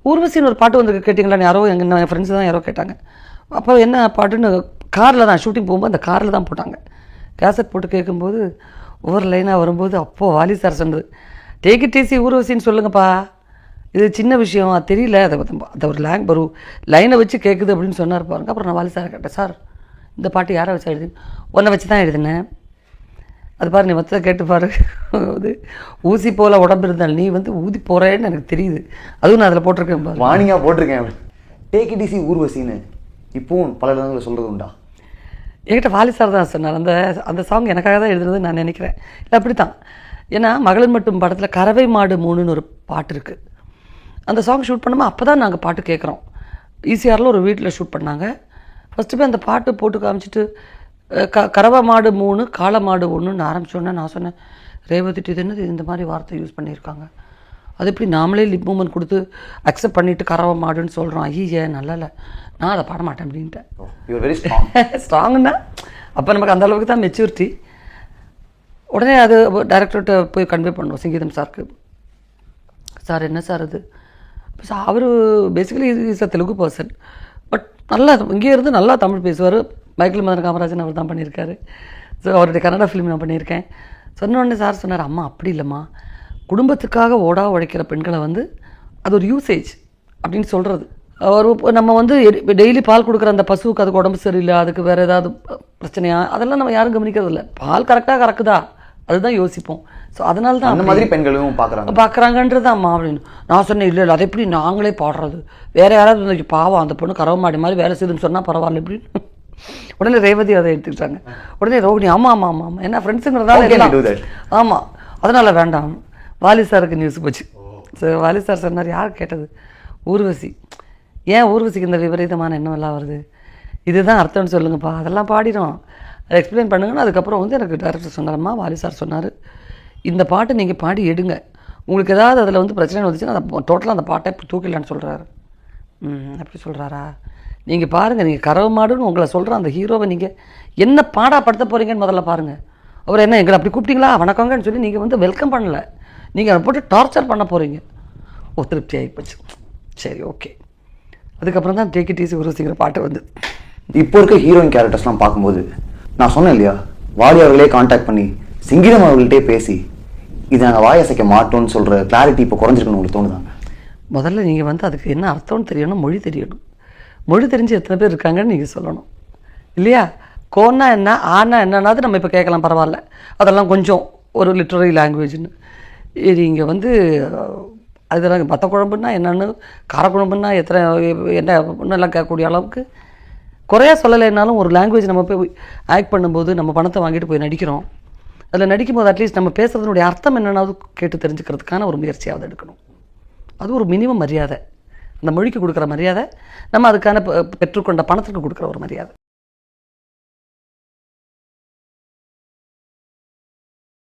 ஊர்வசின்னு ஒரு பாட்டு வந்து கேட்டிங்களான்னு யாரோ என் ஃப்ரெண்ட்ஸ் தான் யாரோ கேட்டாங்க. அப்போ என்ன பாட்டுன்னு காரில் தான் ஷூட்டிங் போகும்போது அந்த காரில் தான் போட்டாங்க. கேசட் போட்டு கேட்கும்போது ஒவ்வொரு லைனாக வரும்போது அப்போது வாலி சார் சொன்னது, டேக் இட் ஈஸி ஊர்வசின்னு சொல்லுங்கப்பா, இது சின்ன விஷயம் அது தெரியல, அதை ஒரு லைனை வச்சு கேட்குது அப்படின்னு சொன்னார் பாருங்க. அப்புறம் நான் வாலி சார் கேட்டேன், சார் இந்த பாட்டு யாரை வச்சு எழுதினேன்? உன்னை வச்சு தான் எழுதினேன், அது பாரு நீ மொத்தத்தை கேட்டு பாரு, அது ஊசி போல் உடம்பு இருந்தால் நீ வந்து ஊதி போகிறேன்னு எனக்கு தெரியுது, அதுவும் நான் அதில் போட்டிருக்கேன் பாரு. வாணியாக போட்டிருக்கேன் டேக் இட் ஈஸி ஊர்வசின்னு இப்போவும் பல இடங்களில் சொல்கிறது உண்டா? என்கிட்ட வாலி சார் தான் சொன்னார், அந்த சாங் எனக்காக தான் எழுதுனதுன்னு நான் நினைக்கிறேன். இல்லை அப்படி தான். ஏன்னா மகளிர் மட்டும் படத்தில் கறவை மாடு 3ன்னு ஒரு பாட்டு இருக்குது. அந்த சாங் ஷூட் பண்ணும்போது அப்போ தான் நாங்கள் பாட்டு கேட்குறோம். ஈசிஆரில் ஒரு வீட்டில் ஷூட் பண்ணாங்க. ஃபஸ்ட்டு போய் அந்த பாட்டு போட்டு காமிச்சிட்டு கறவை மாடு 3 காளை மாடு 1ன்னு ஆரம்பிச்சோன்னே நான் சொன்னேன், ரேவதி இது என்னது இந்த மாதிரி வார்த்தை யூஸ் பண்ணியிருக்காங்க, அது எப்படி நாமளே லிப் மூமெண்ட் கொடுத்து அக்செப்ட் பண்ணிவிட்டு கறவை மாடுன்னு சொல்கிறோம், ஐயே நல்லா இல்லை, நான் அதை பாட மாட்டேன் அப்படின்ட்டேன். Very strong. ஸ்ட்ராங்குன்னா அப்போ நமக்கு அந்த அளவுக்கு தான் மெச்சூரிட்டி. உடனே அது டைரக்டர்கிட்ட போய் கன்வே பண்ணோம் சங்கீதம் சாருக்கு. சார் என்ன சார் அது? அவர் basically is a Telugu person, but நல்லா இங்கே இருந்து நல்லா தமிழ் பேசுவார். மைக்கேல் மதன் காமராஜன் அவர் தான் பண்ணியிருக்காரு. ஸோ அவருடைய கன்னடா ஃபிலிம் நான் பண்ணியிருக்கேன். சொன்ன உடனே சார் சொன்னார், அம்மா அப்படி இல்லைம்மா, குடும்பத்துக்காக உழைக்கிற பெண்களை வந்து அது ஒரு யூசேஜ் அப்படின்னு சொல்கிறது. நம்ம வந்து டெய்லி பால் கொடுக்குற அந்த பசுவுக்கு அதுக்கு உடம்பு சரியில்லை, அதுக்கு வேறு ஏதாவது பிரச்சனையா, அதெல்லாம் நம்ம யாரும் கவனிக்கிறது இல்லை. பால் கரெக்டாக கறக்குதா அதுதான் யோசிப்போம். ஸோ அதனால தான் அந்த மாதிரி பெண்களும் பார்க்குறாங்கன்றது அம்மா அப்படின்னு நான் சொன்னேன். இல்லை அதை எப்படி நாங்களே பாடுறது, வேறு யாராவது வந்து பாவம் அந்த பொண்ணு கறவை மாடி மாதிரி வேலை செய்யுதுன்னு சொன்னால் பரவாயில்ல அப்படின்னு. உடனே ரேவதி அதை எடுத்துக்கிட்டாங்க. உடனே ரோஹிணி ஆமாம் ஆமாம் ஆமாம் ஆமாம் ஏன்னா ஃப்ரெண்ட்ஸுங்கிறதால ஆமாம் அதனால் வேண்டாம். வாலி சாருக்கு நியூஸ் போச்சு. ஸோ வாலி சார் சொன்னார், யார் கேட்டது? ஊர்வசி. ஏன் ஊர்வசிக்கு இந்த விபரீதமான எண்ணமெல்லாம் வருது, இதுதான் அர்த்தம்னு சொல்லுங்கப்பா, அதெல்லாம் பாடிடும், அதை எக்ஸ்பிளைன் பண்ணுங்கன்னு. அதுக்கப்புறம் வந்து எனக்கு டேரக்டர் சொன்னார்மா, வாலி சார் சொன்னார், இந்த பாட்டை நீங்கள் பாடி எடுங்க, உங்களுக்கு ஏதாவது அதில் வந்து பிரச்சனை வந்துச்சுன்னா அதை டோட்டலாக அந்த பாட்டை தூக்கிடலான்னு சொல்கிறாரு. அப்படி சொல்கிறாரா? நீங்கள் பாருங்கள், நீங்கள் கறவை மாடுன்னு உங்களை சொல்கிற அந்த ஹீரோவை நீங்கள் என்ன பாடாப்படுத்த போகிறீங்கன்னு முதல்ல பாருங்கள். அவர் என்ன எங்களை அப்படி கூப்பிட்டீங்களா வணக்கங்கன்னு சொல்லி நீங்கள் வந்து வெல்கம் பண்ணலை, நீங்கள் அதை போட்டு டார்ச்சர் பண்ண போகிறீங்க. திருப்தி ஆகிப்போச்சு. சரி ஓகே. அதுக்கப்புறம் தான் டேக் இட் ஈஸி ஊர்வசிங்கிற பாட்டு வந்து. இப்போ இருக்க ஹீரோயின் கேரக்டர்ஸ்லாம் பார்க்கும்போது நான் சொன்னேன் இல்லையா, வாலி அவர்களே கான்டாக்ட் பண்ணி சிங்கிடம் அவர்கள்ட்டே பேசி இது நாங்கள் வாயசைக்க மாட்டோம்னு சொல்கிற கிளாரிட்டி இப்போ குறைஞ்சிருக்குன்னு உங்களுக்கு தோணுதாங்க? முதல்ல நீங்கள் வந்து அதுக்கு என்ன அர்த்தம்னு தெரியணும், மொழி தெரியணும். மொழி தெரிஞ்சு எத்தனை பேர் இருக்காங்கன்னு நீங்கள் சொல்லணும் இல்லையா? கோன்னா என்ன, ஆனா என்னன்னாவது நம்ம இப்போ கேட்கலாம், பரவாயில்ல, அதெல்லாம் கொஞ்சம் ஒரு லிட்ரரி லாங்குவேஜ்னு. இது இங்கே வந்து அதெல்லாம் மற்ற குழம்புன்னா என்னென்னு, காரக்குழம்புன்னா எத்தனை என்ன ஒன்றெல்லாம் கேட்கக்கூடிய அளவுக்கு குறையா சொல்லலைன்னாலும் ஒரு லாங்குவேஜ் நம்ம போய் ஆக்ட் பண்ணும்போது நம்ம பணத்தை வாங்கிட்டு போய் நடிக்கிறோம். அதில் நடிக்கும்போது அட்லீஸ்ட் நம்ம பேசுறதுனுடைய அர்த்தம் என்னென்னாவது கேட்டு தெரிஞ்சுக்கிறதுக்கான ஒரு முயற்சியாவது எடுக்கணும். அது ஒரு மினிமம் மரியாதை, அந்த மொழிக்கு கொடுக்குற மரியாதை, நம்ம அதுக்கான பெற்றுக்கொண்ட பணத்துக்கு கொடுக்குற ஒரு மரியாதை.